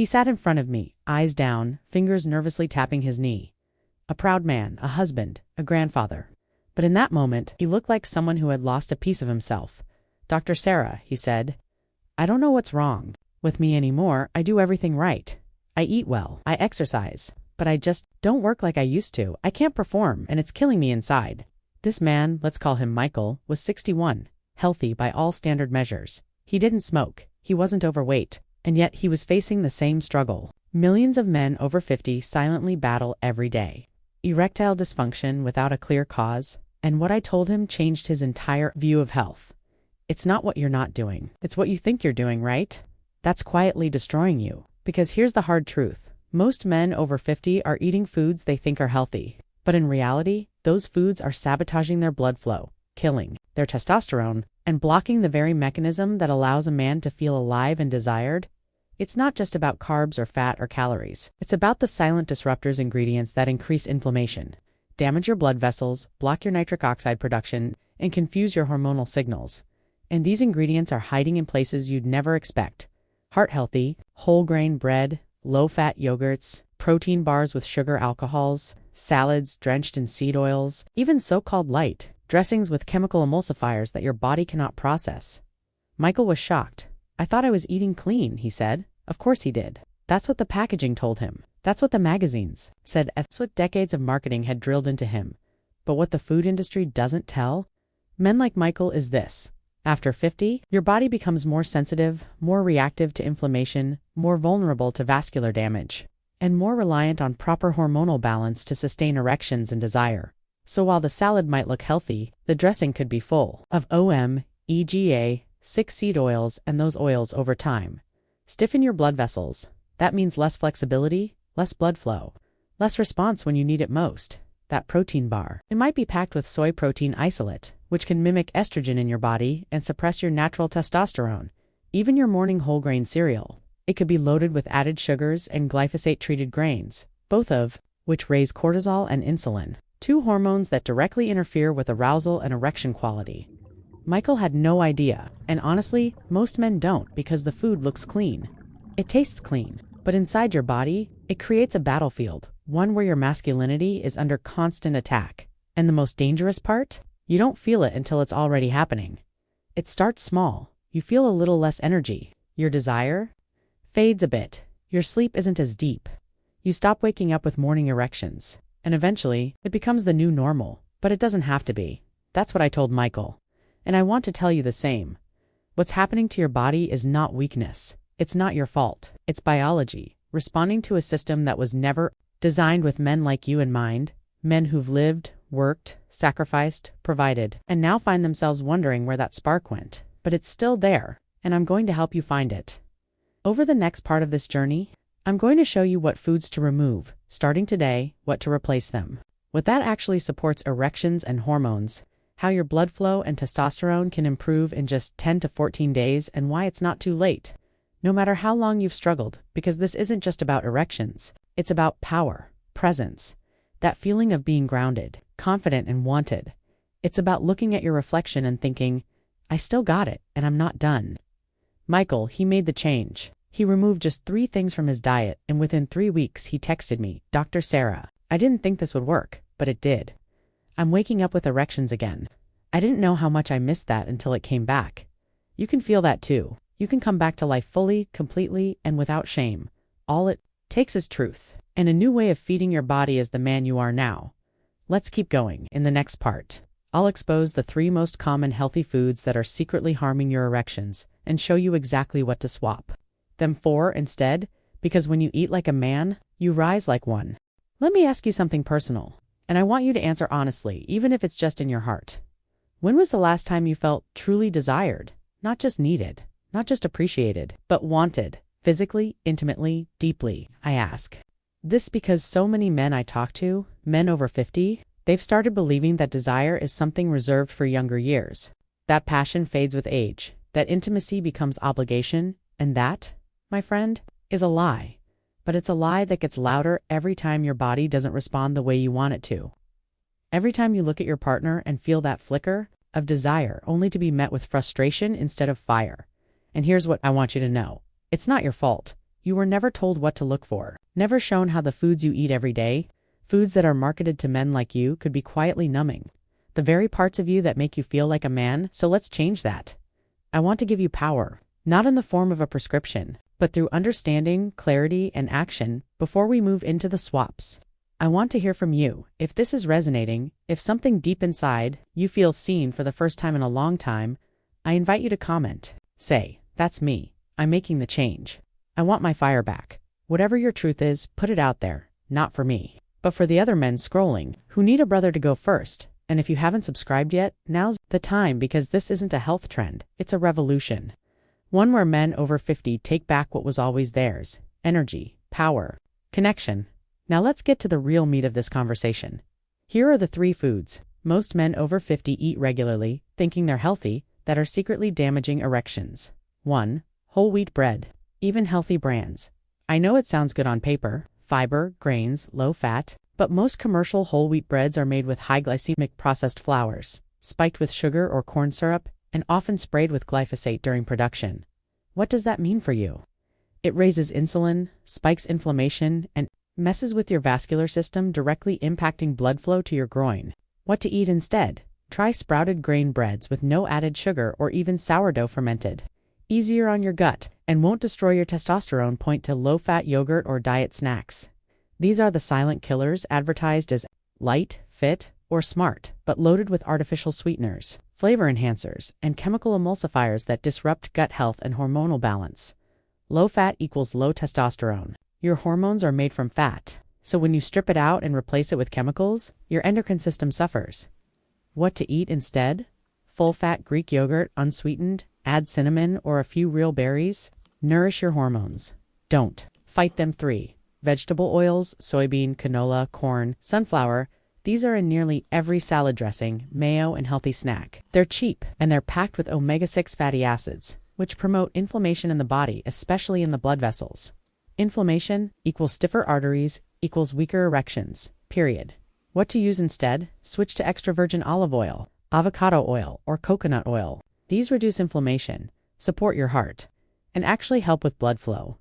He sat in front of me, eyes down, fingers nervously tapping his knee. A proud man, a husband, a grandfather. But in that moment, he looked like someone who had lost a piece of himself. "Dr. Sarah," he said, "I don't know what's wrong with me anymore. I do everything right. I eat well, I exercise, but I just don't work like I used to. I can't perform, and it's killing me inside." This man, let's call him Michael, was 61, healthy by all standard measures. He didn't smoke, he wasn't overweight, and yet he was facing the same struggle. Millions of men over 50 silently battle every day. Erectile dysfunction without a clear cause, and what I told him changed his entire view of health. It's not what you're not doing, it's what you think you're doing, right? That's quietly destroying you. Because here's the hard truth. Most men over 50 are eating foods they think are healthy. But in reality, those foods are sabotaging their blood flow, killing their testosterone, and blocking the very mechanism that allows a man to feel alive and desired. It's not just about carbs or fat or calories. It's about the silent disruptors ingredients that increase inflammation, damage your blood vessels, block your nitric oxide production, and confuse your hormonal signals. And these ingredients are hiding in places you'd never expect. Heart-healthy, whole-grain bread, low-fat yogurts, protein bars with sugar alcohols, salads drenched in seed oils, even so-called light dressings with chemical emulsifiers that your body cannot process. Michael was shocked. "I thought I was eating clean," he said. Of course he did. That's what the packaging told him. That's what the magazines said. That's what decades of marketing had drilled into him. But what the food industry doesn't tell men like Michael is this. After 50, your body becomes more sensitive, more reactive to inflammation, more vulnerable to vascular damage, and more reliant on proper hormonal balance to sustain erections and desire. So while the salad might look healthy, the dressing could be full of EGA, 6 seed oils, and those oils over time stiffen your blood vessels. That means less flexibility, less blood flow, less response when you need it most. That protein bar, it might be packed with soy protein isolate, which can mimic estrogen in your body and suppress your natural testosterone. Even your morning whole grain cereal, it could be loaded with added sugars and glyphosate-treated grains, both of which raise cortisol and insulin, 2 hormones that directly interfere with arousal and erection quality. Michael had no idea, and honestly, most men don't because the food looks clean. It tastes clean, but inside your body, it creates a battlefield, one where your masculinity is under constant attack. And the most dangerous part? You don't feel it until it's already happening. It starts small. You feel a little less energy. Your desire fades a bit. Your sleep isn't as deep. You stop waking up with morning erections. And eventually, it becomes the new normal. But it doesn't have to be. That's what I told Michael. And I want to tell you the same. What's happening to your body is not weakness. It's not your fault. It's biology, responding to a system that was never designed with men like you in mind, men who've lived, worked, sacrificed, provided, and now find themselves wondering where that spark went. But it's still there, and I'm going to help you find it. Over the next part of this journey, I'm going to show you what foods to remove, starting today, what to replace them. What that actually supports erections and hormones, how your blood flow and testosterone can improve in just 10 to 14 days, and why it's not too late. No matter how long you've struggled, because this isn't just about erections, it's about power, presence, that feeling of being grounded, confident, and wanted. It's about looking at your reflection and thinking, I still got it, and I'm not done. Michael, he made the change. He removed just 3 things from his diet, and within 3 weeks, he texted me, "Dr. Sarah, I didn't think this would work, but it did. I'm waking up with erections again. I didn't know how much I missed that until it came back." You can feel that too. You can come back to life fully, completely, and without shame. All it takes is truth, and a new way of feeding your body as the man you are now. Let's keep going. In the next part, I'll expose the 3 most common healthy foods that are secretly harming your erections and show you exactly what to swap them for instead, because when you eat like a man, you rise like one. Let me ask you something personal, and I want you to answer honestly, even if it's just in your heart. When was the last time you felt truly desired, not just needed, not just appreciated, but wanted, physically, intimately, deeply, I ask? This because so many men I talk to, men over 50, they've started believing that desire is something reserved for younger years. That passion fades with age, that intimacy becomes obligation, and that, my friend, is a lie. But it's a lie that gets louder every time your body doesn't respond the way you want it to. Every time you look at your partner and feel that flicker of desire only to be met with frustration instead of fire. And here's what I want you to know. It's not your fault. You were never told what to look for, never shown how the foods you eat every day, foods that are marketed to men like you, could be quietly numbing the very parts of you that make you feel like a man. So let's change that. I want to give you power, not in the form of a prescription, but through understanding, clarity, and action. Before we move into the swaps, I want to hear from you. If this is resonating, if something deep inside you feel seen for the first time in a long time, I invite you to comment. Say, that's me. I'm making the change. I want my fire back. Whatever your truth is, put it out there, not for me, but for the other men scrolling who need a brother to go first. And if you haven't subscribed yet, now's the time, because this isn't a health trend, it's a revolution. One where men over 50 take back what was always theirs: energy, power, connection. Now let's get to the real meat of this conversation. Here are the 3 foods most men over 50 eat regularly, thinking they're healthy, that are secretly damaging erections. 1. Whole wheat bread. Even healthy brands. I know it sounds good on paper: fiber, grains, low fat, but most commercial whole wheat breads are made with high glycemic processed flours, spiked with sugar or corn syrup, and often sprayed with glyphosate during production. What does that mean for you? It raises insulin, spikes inflammation, and messes with your vascular system, directly impacting blood flow to your groin. What to eat instead? Try sprouted grain breads with no added sugar or even sourdough fermented. Easier on your gut and won't destroy your testosterone. Point to low-fat yogurt or diet snacks. These are the silent killers, advertised as light, fit, or smart, but loaded with artificial sweeteners, flavor enhancers, and chemical emulsifiers that disrupt gut health and hormonal balance. Low fat equals low testosterone. Your hormones are made from fat, so when you strip it out and replace it with chemicals, your endocrine system suffers. What to eat instead? Full-fat Greek yogurt, unsweetened, add cinnamon or a few real berries. Nourish your hormones. Don't fight them. 3. Vegetable oils: soybean, canola, corn, sunflower. These are in nearly every salad dressing, mayo, and healthy snack. They're cheap, and they're packed with omega-6 fatty acids, which promote inflammation in the body, especially in the blood vessels. Inflammation equals stiffer arteries, equals weaker erections, period. What to use instead? Switch to extra virgin olive oil, avocado oil, or coconut oil. These reduce inflammation, support your heart, and actually help with blood flow.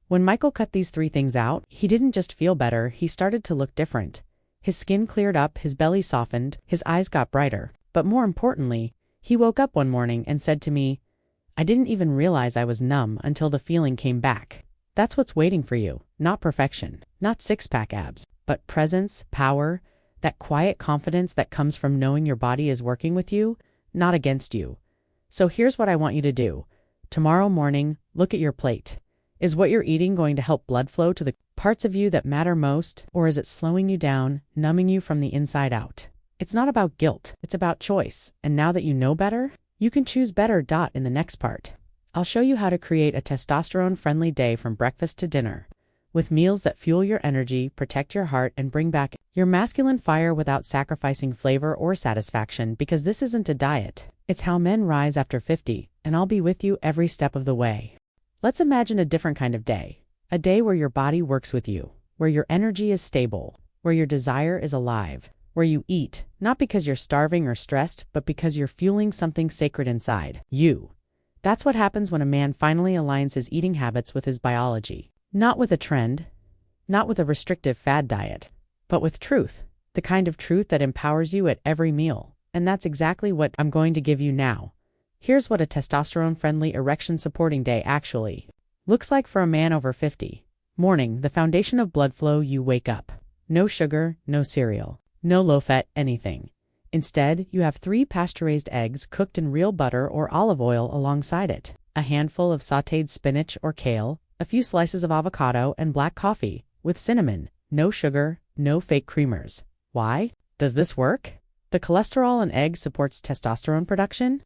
When Michael cut these 3 things out, he didn't just feel better, he started to look different. His skin cleared up, his belly softened, his eyes got brighter, but more importantly, he woke up one morning and said to me, "I didn't even realize I was numb until the feeling came back." That's what's waiting for you. Not perfection, not six-pack abs, but presence, power, that quiet confidence that comes from knowing your body is working with you, not against you. So here's what I want you to do. Tomorrow morning, look at your plate. Is what you're eating going to help blood flow to the parts of you that matter most, or is it slowing you down, numbing you from the inside out? It's not about guilt, it's about choice. And now that you know better, you can choose better. In the next part, I'll show you how to create a testosterone-friendly day from breakfast to dinner, with meals that fuel your energy, protect your heart, and bring back your masculine fire without sacrificing flavor or satisfaction, because this isn't a diet. It's how men rise after 50, and I'll be with you every step of the way. Let's imagine a different kind of day. A day where your body works with you, where your energy is stable, where your desire is alive, where you eat, not because you're starving or stressed, but because you're fueling something sacred inside you. That's what happens when a man finally aligns his eating habits with his biology. Not with a trend, not with a restrictive fad diet, but with truth, the kind of truth that empowers you at every meal. And that's exactly what I'm going to give you now. Here's what a testosterone-friendly erection-supporting day actually looks like for a man over 50. Morning, the foundation of blood flow. You wake up. No sugar, no cereal, no low-fat anything. Instead, you have 3 pasture-raised eggs cooked in real butter or olive oil alongside it, a handful of sautéed spinach or kale, a few slices of avocado, and black coffee with cinnamon. No sugar, no fake creamers. Why? Does this work? The cholesterol in eggs supports testosterone production.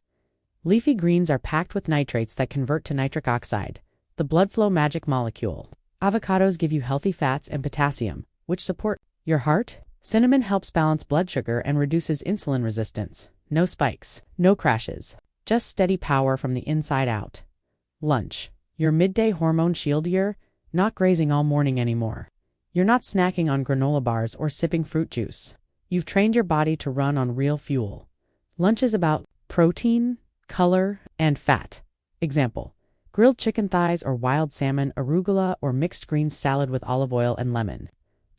Leafy greens are packed with nitrates that convert to nitric oxide, the blood flow magic molecule. Avocados give you healthy fats and potassium, which support your heart. Cinnamon helps balance blood sugar and reduces insulin resistance. No spikes, no crashes, just steady power from the inside out. Lunch, your midday hormone shield. You're not grazing all morning anymore. You're not snacking on granola bars or sipping fruit juice. You've trained your body to run on real fuel. Lunch is about protein, color, and fat. Example: grilled chicken thighs or wild salmon, arugula or mixed greens salad with olive oil and lemon.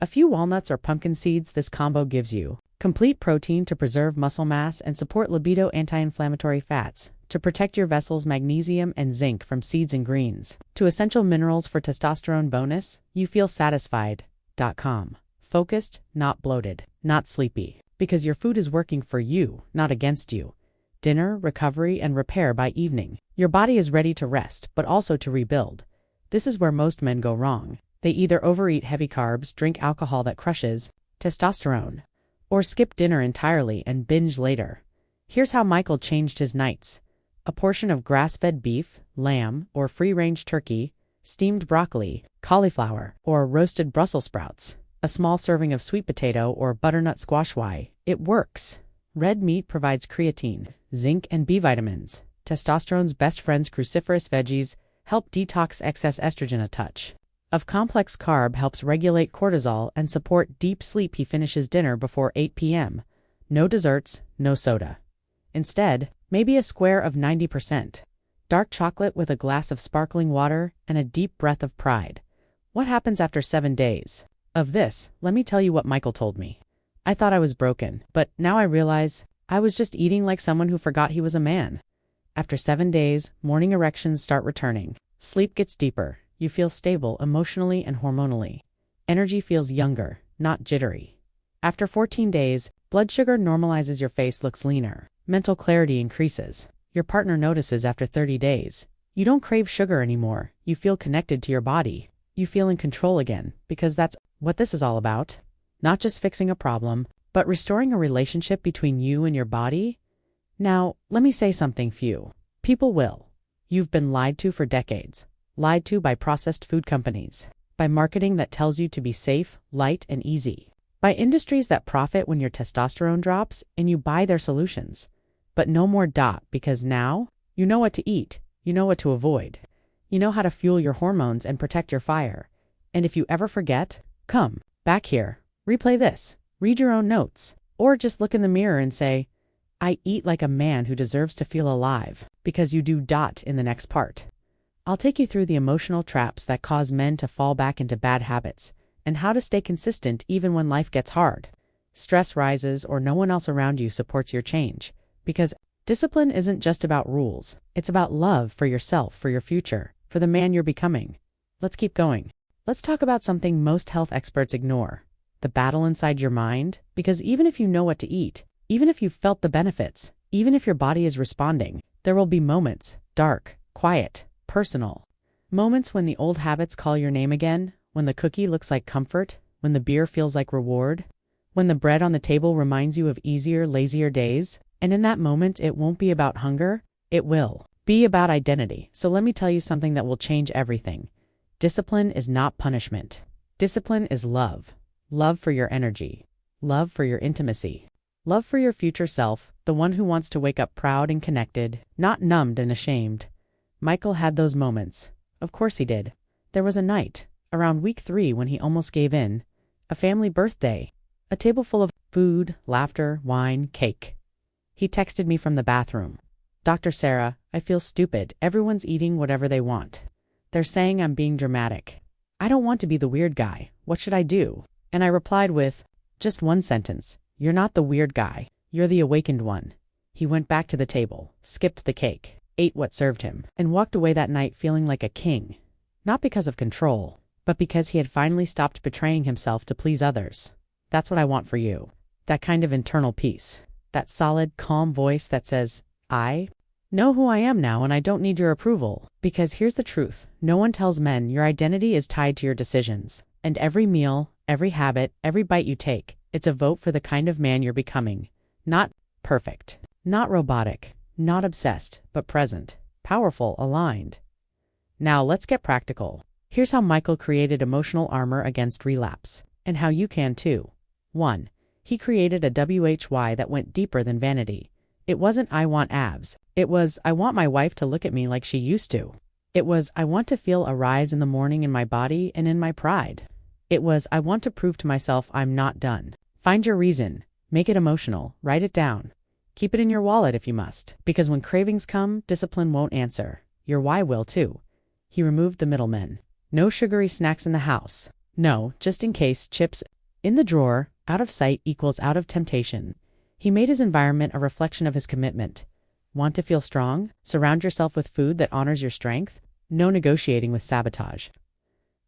A few walnuts or pumpkin seeds. This combo gives you complete protein to preserve muscle mass and support libido, anti-inflammatory fats to protect your vessels, magnesium and zinc from seeds and greens, to essential minerals for testosterone bonus. You feel satisfied.com. Focused, not bloated, not sleepy, because your food is working for you, not against you. Dinner, recovery, and repair by evening. Your body is ready to rest, but also to rebuild. This is where most men go wrong. They either overeat heavy carbs, drink alcohol that crushes testosterone, or skip dinner entirely and binge later. Here's how Michael changed his nights. A portion of grass-fed beef, lamb, or free-range turkey, steamed broccoli, cauliflower, or roasted Brussels sprouts. A small serving of sweet potato or butternut squash. Why? It works. Red meat provides creatine, zinc, and B vitamins. Testosterone's best friends, cruciferous veggies, help detox excess estrogen. A touch of complex carb helps regulate cortisol and support deep sleep. He finishes dinner before 8 p.m. No desserts, no soda. Instead, maybe a square of 90% dark chocolate with a glass of sparkling water and a deep breath of pride. What happens after 7 days of this? Let me tell you what Michael told me. I thought I was broken, but now I realize I was just eating like someone who forgot he was a man. After 7 days, morning erections start returning. Sleep gets deeper. You feel stable emotionally and hormonally. Energy feels younger, not jittery. After 14 days, blood sugar normalizes. Your face looks leaner. Mental clarity increases. Your partner notices after 30 days. You don't crave sugar anymore. You feel connected to your body. You feel in control again, because that's what this is all about. Not just fixing a problem, but restoring a relationship between you and your body. Now, let me say something. Few people will. You've been lied to for decades. Lied to by processed food companies, by marketing that tells you to be safe, light, and easy, by industries that profit when your testosterone drops and you buy their solutions. But no more. Because now, you know what to eat, you know what to avoid, you know how to fuel your hormones and protect your fire. And if you ever forget, come back here, replay this, read your own notes, or just look in the mirror and say, I eat like a man who deserves to feel alive, because you do. In the next part, I'll take you through the emotional traps that cause men to fall back into bad habits, and how to stay consistent even when life gets hard, stress rises, or no one else around you supports your change. Because discipline isn't just about rules, it's about love for yourself, for your future, for the man you're becoming. Let's keep going. Let's talk about something most health experts ignore: the battle inside your mind. Because even if you know what to eat, even if you've felt the benefits, even if your body is responding, there will be moments, dark, quiet, personal. Moments when the old habits call your name again, when the cookie looks like comfort, when the beer feels like reward, when the bread on the table reminds you of easier, lazier days. And in that moment, it won't be about hunger, it will be about identity. So let me tell you something that will change everything. Discipline is not punishment. Discipline is love. Love for your energy. Love for your intimacy. Love for your future self, the one who wants to wake up proud and connected, not numbed and ashamed. Michael had those moments. Of course he did. There was a night, around week 3, when he almost gave in. A family birthday. A table full of food, laughter, wine, cake. He texted me from the bathroom. Dr. Sarah, I feel stupid. Everyone's eating whatever they want. They're saying I'm being dramatic. I don't want to be the weird guy. What should I do? And I replied with just one sentence. You're not the weird guy. You're the awakened one. He went back to the table, skipped the cake, ate what served him, and walked away that night feeling like a king. Not because of control, but because he had finally stopped betraying himself to please others. That's what I want for you. That kind of internal peace. That solid, calm voice that says, I know who I am now and I don't need your approval. Because here's the truth. No one tells men your identity is tied to your decisions. And every meal, every habit, every bite you take, it's a vote for the kind of man you're becoming. Not perfect, not robotic, not obsessed, but present, powerful, aligned. Now let's get practical. Here's how Michael created emotional armor against relapse, and how you can too. 1. He created a WHY that went deeper than vanity. It wasn't I want abs. It was I want my wife to look at me like she used to. It was I want to feel a rise in the morning in my body and in my pride. It was I want to prove to myself I'm not done. Find your reason. Make it emotional. Write it down. Keep it in your wallet if you must. Because when cravings come, discipline won't answer. your why will too. He removed the middlemen. No sugary snacks in the house. No, just in case, chips in the drawer. Out of sight equals out of temptation. He made his environment a reflection of his commitment. Want to feel strong? Surround yourself with food that honors your strength. No negotiating with sabotage.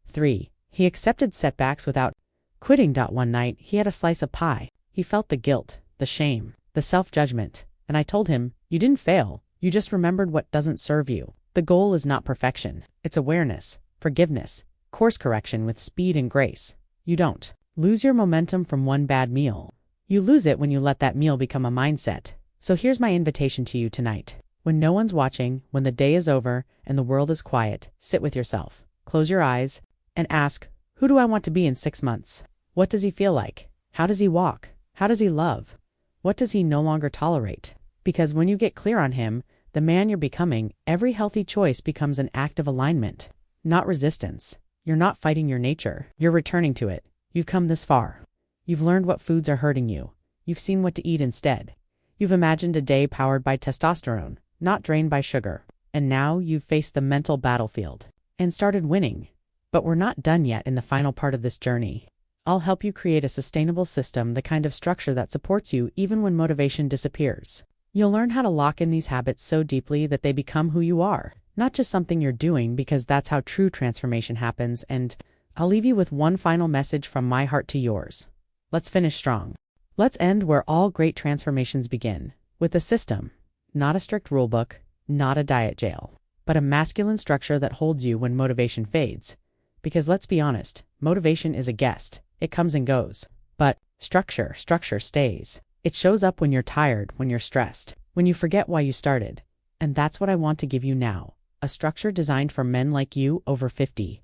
3. He accepted setbacks without quitting. One night, he had a slice of pie. He felt the guilt, the shame, the self-judgment, and I told him, you didn't fail, you just remembered what doesn't serve you. The goal is not perfection, it's awareness, forgiveness, course correction with speed and grace. You don't lose your momentum from one bad meal. You lose it when you let that meal become a mindset. So here's my invitation to you tonight. When no one's watching, when the day is over and the world is quiet, sit with yourself, close your eyes, and ask, who do I want to be in 6 months? What does he feel like? How does he walk? How does he love? What does he no longer tolerate? Because when you get clear on him, the man you're becoming, every healthy choice becomes an act of alignment, not resistance. You're not fighting your nature. You're returning to it. You've come this far. You've learned what foods are hurting you. You've seen what to eat instead. You've imagined a day powered by testosterone, not drained by sugar. And now you've faced the mental battlefield and started winning. But we're not done yet in the final part of this journey. I'll help you create a sustainable system, the kind of structure that supports you even when motivation disappears. You'll learn how to lock in these habits so deeply that they become who you are, not just something you're doing, because that's how true transformation happens. And I'll leave you with one final message from my heart to yours. Let's finish strong. Let's end where all great transformations begin, with a system, not a strict rulebook, not a diet jail, but a masculine structure that holds you when motivation fades. Because let's be honest, motivation is a guest. It comes and goes. But structure stays. It shows up when you're tired, when you're stressed, when you forget why you started. And that's what I want to give you now. A structure designed for men like you over 50.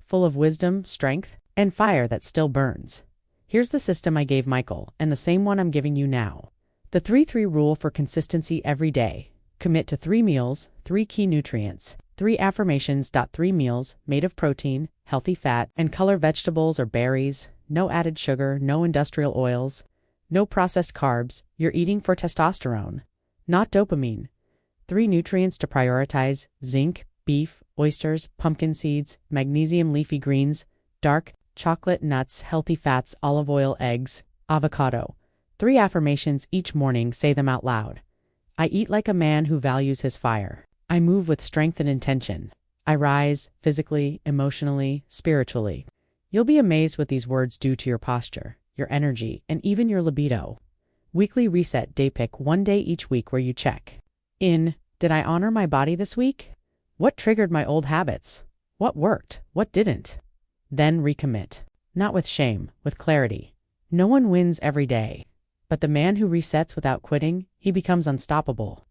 Full of wisdom, strength, and fire that still burns. Here's the system I gave Michael, and the same one I'm giving you now. The 3-3 rule for consistency every day. Commit to 3 meals, 3 key nutrients, 3 affirmations. 3 meals made of protein, healthy fat, and color vegetables or berries. No added sugar, no industrial oils, no processed carbs. You're eating for testosterone, not dopamine. 3 nutrients to prioritize: zinc, beef, oysters, pumpkin seeds, magnesium, leafy greens, dark chocolate, nuts, healthy fats, olive oil, eggs, avocado. 3 affirmations each morning. Say them out loud. I eat like a man who values his fire. I move with strength and intention. I rise physically, emotionally, spiritually. You'll be amazed what these words do to your posture, your energy, and even your libido. Weekly reset day. Pick one day each week where you check in. Did I honor my body this week? What triggered my old habits? What worked? What didn't? Then recommit. Not with shame, with clarity. No one wins every day. But the man who resets without quitting, he becomes unstoppable.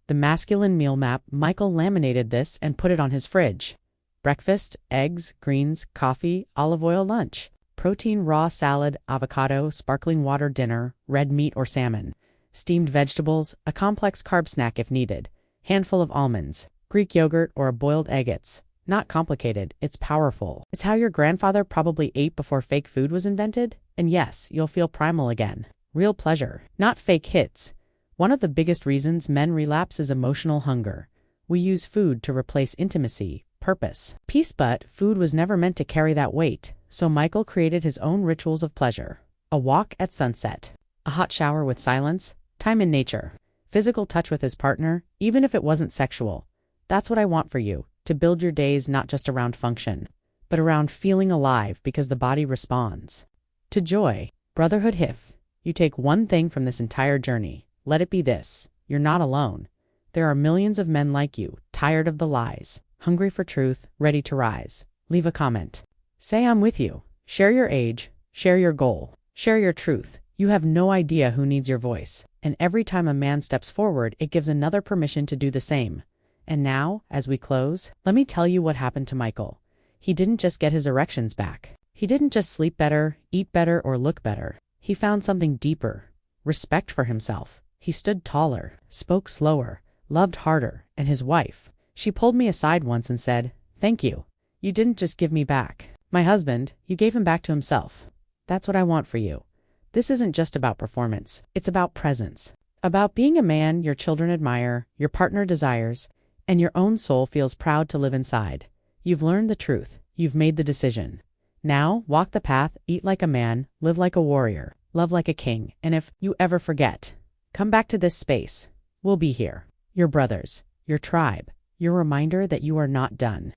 The masculine meal map. Michael laminated this and put it on his fridge. Breakfast, eggs, greens, coffee, olive oil. Lunch, protein, raw salad, avocado, sparkling water. Dinner, red meat or salmon, steamed vegetables, a complex carb snack if needed, handful of almonds, Greek yogurt or a boiled egg. It's not complicated, it's powerful. It's how your grandfather probably ate before fake food was invented. And yes, you'll feel primal again. Real pleasure, not fake hits. One of the biggest reasons men relapse is emotional hunger. We use food to replace intimacy, purpose, peace, but food was never meant to carry that weight. So Michael created his own rituals of pleasure. A walk at sunset, a hot shower with silence, time in nature, physical touch with his partner, even if it wasn't sexual. That's what I want for you, to build your days not just around function, but around feeling alive, because the body responds to joy. Brotherhood. If you take one thing from this entire journey, let it be this: you're not alone. There are millions of men like you, tired of the lies, hungry for truth, ready to rise. Leave a comment. Say I'm with you. Share your age, share your goal, share your truth. You have no idea who needs your voice. And every time a man steps forward, it gives another permission to do the same. And now, as we close, let me tell you what happened to Michael. He didn't just get his erections back. He didn't just sleep better, eat better, or look better. He found something deeper: respect for himself. He stood taller, spoke slower, loved harder, and his wife, she pulled me aside once and said, "Thank you. You didn't just give me back my husband, you gave him back to himself." That's what I want for you. This isn't just about performance. It's about presence. About being a man your children admire, your partner desires, and your own soul feels proud to live inside. You've learned the truth. You've made the decision. Now, walk the path, eat like a man, live like a warrior, love like a king, and if you ever forget, come back to this space. We'll be here. Your brothers, your tribe, your reminder that you are not done.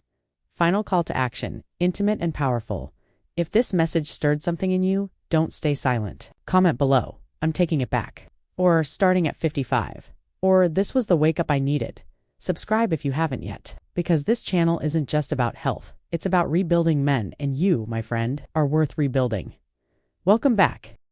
Final call to action, intimate and powerful. If this message stirred something in you, don't stay silent. Comment below, I'm taking it back. Or starting at 55. Or this was the wake up I needed. Subscribe if you haven't yet, because this channel isn't just about health. It's about rebuilding men, and you, my friend, are worth rebuilding. Welcome back.